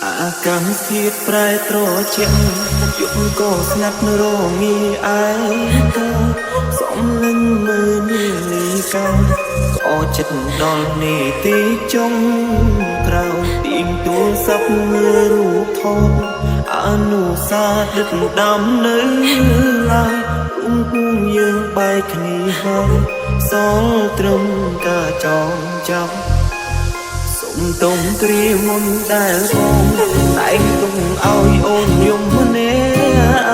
អាកាសធាតុប្រែត្រជាក់យប់ក៏ស្ងាត់រងាឯកាសំលឹងមើលនាឡិកាក៏ចិត្តដល់នីតិចុងក្រៅទីមទូរស័ព្ទមើលរូបថតអនុសាសន៍ដឹកដាំនៅឡើយពុំពុំយើងបែកគ្នាហើយសល់ត្រឹមការចងចាំសុំទុំគ្រាមុនដែលបងតែងទុំឲ្យអូនយំម្នា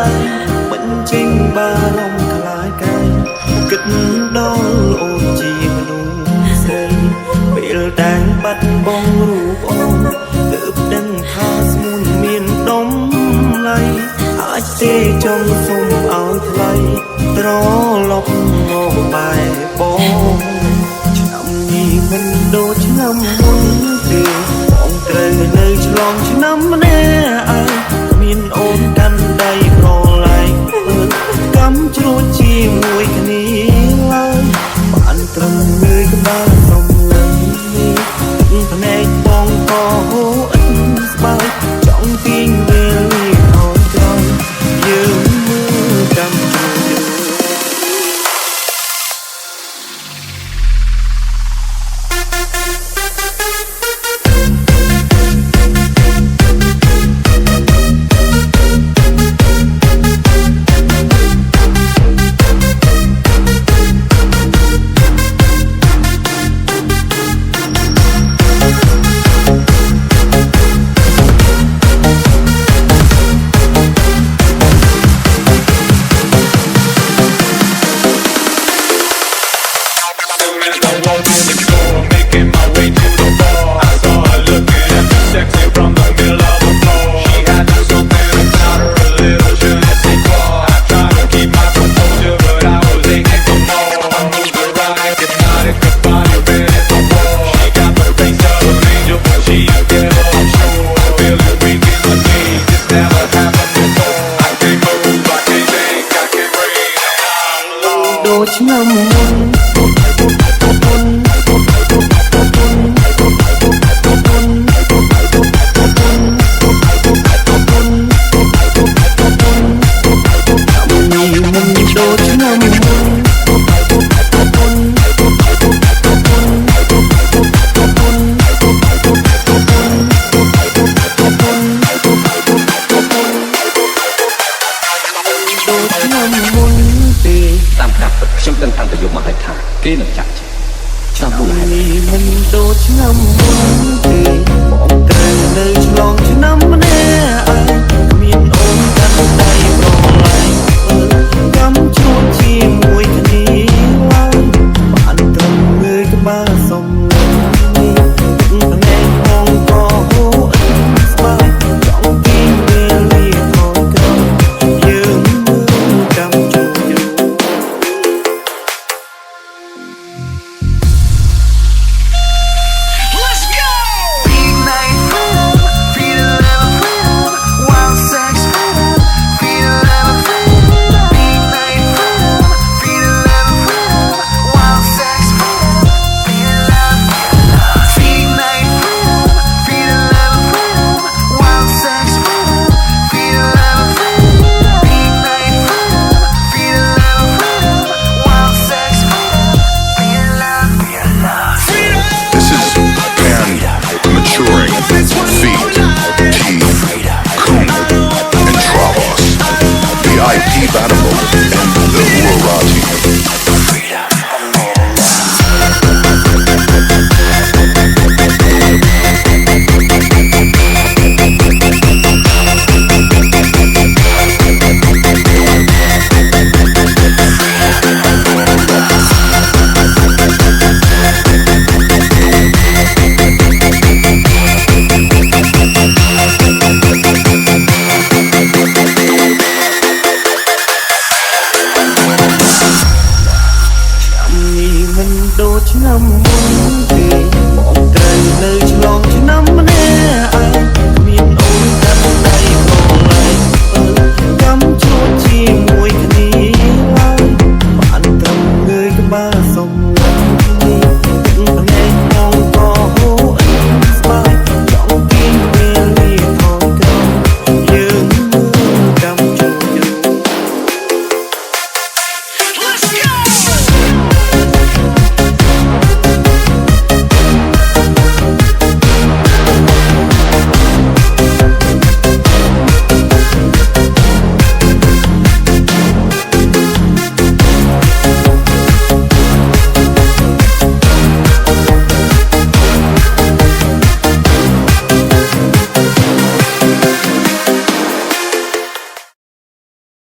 ក់មិនចេញបារម្ភខ្លាចកាយគិតដល់អូនជាមនុស្សស្រីពេលតែងបាត់បង់រូបអូនទើបដឹងថាស្មួនមានដំឡៃអាចទេចង់សុំឲ្យថ្លៃត្រឡប់មកបែបបងឆ្នាំនេះមិនដូចឆ្នាំមុនទេបងត្រូវនៅឆ្លងឆ្នាំម្នាក់ឯងគ្មានអូនកាន់ដៃប្រឡែងកំជ្រួតជាមួយគ្នាឡើយបានត្រឹមងើយក្បាលសំឡឹងនេះភ្នែកបងក៏ហូរអិនស្បើយចង់ទាញវាលីឲ្យត្រង់យើងមើលកំជ្រួតឆ្នាំមុនខ្ញុំដឹងតាំងពីយប់មកហើយថាគេនឹងចាក់ឆ្នាំមុននេះមិនដូចឆ្នាំមុនទេបងត្រូវនៅឆ្លងឆ្នាំ